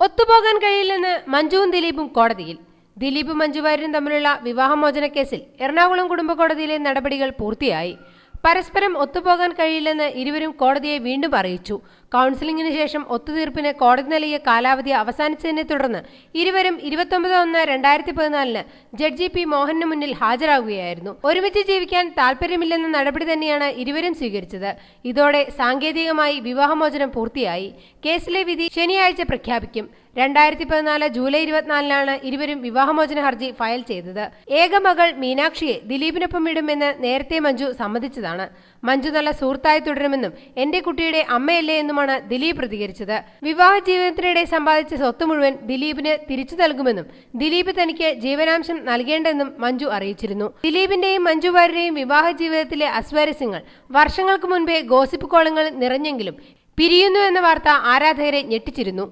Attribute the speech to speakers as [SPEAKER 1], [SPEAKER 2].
[SPEAKER 1] ഒത്തുപോകാൻ കഴിയില്ലെന്ന് മഞ്ജുവും ദിലീപും കോടതിയിൽ. ദിലീപും മഞ്ജു വാര്യരും തമ്മിലുള്ള വിവാഹമോചന കേസിൽ എറണാകുളം കുടുംബ കോടതിയിലെ നടപടികൾ പൂർത്തിയായി. പരസ്പരം ഒത്തുപോകാൻ കഴിയില്ലെന്ന് ഇരുവരും കോടതിയെ വീണ്ടും അറിയിച്ചു. കൗൺസിലിംഗിന് ശേഷം ഒത്തുതീർപ്പിന് കോടതി നൽകിയ കാലാവധി അവസാനിച്ചതിനെ തുടർന്ന് ഇരുവരും 29/1/2014 ജഡ്ജി പി മോഹനന് മുന്നിൽ ഹാജരാകുകയായിരുന്നു. ഒരുമിച്ച് ജീവിക്കാൻ താൽപര്യമില്ലെന്ന നടപടി തന്നെയാണ് ഇരുവരും സ്വീകരിച്ചത്. ഇതോടെ സാങ്കേതികമായി വിവാഹമോചനം പൂർത്തിയായി. കേസിലെ വിധി ശനിയാഴ്ച പ്രഖ്യാപിക്കും. 2014 ജൂലൈ 24 ഇരുവരും വിവാഹമോചന ഹർജി ഫയൽ ചെയ്തത്. ഏക മകൾ മീനാക്ഷിയെ ദിലീപിനൊപ്പം വിടുമെന്ന് നേരത്തെ മഞ്ജു സമ്മതിച്ചതാണ്. മഞ്ജു നല്ല സുഹൃത്തായി തുടരുമെന്നും എന്റെ കുട്ടിയുടെ അമ്മയല്ലേ എന്നുമാണ് ദിലീപ് പ്രതികരിച്ചത്. വിവാഹ ജീവിതത്തിനിടെ സമ്പാദിച്ച സ്വത്ത് മുഴുവൻ ദിലീപിന് തിരിച്ചു നൽകുമെന്നും ദിലീപ് തനിക്ക് ജീവനാംശം നൽകേണ്ടെന്നും മഞ്ജു അറിയിച്ചിരുന്നു. ദിലീപിന്റെയും മഞ്ജു വാര്യരുടെയും വിവാഹ ജീവിതത്തിലെ അസ്വാരസ്യങ്ങൾ വർഷങ്ങൾക്ക് മുൻപേ ഗോസിപ്പ് കോളങ്ങൾ നിറഞ്ഞെങ്കിലും പിരിയുന്നു എന്ന വാർത്ത ആരാധകരെ ഞെട്ടിച്ചിരുന്നു.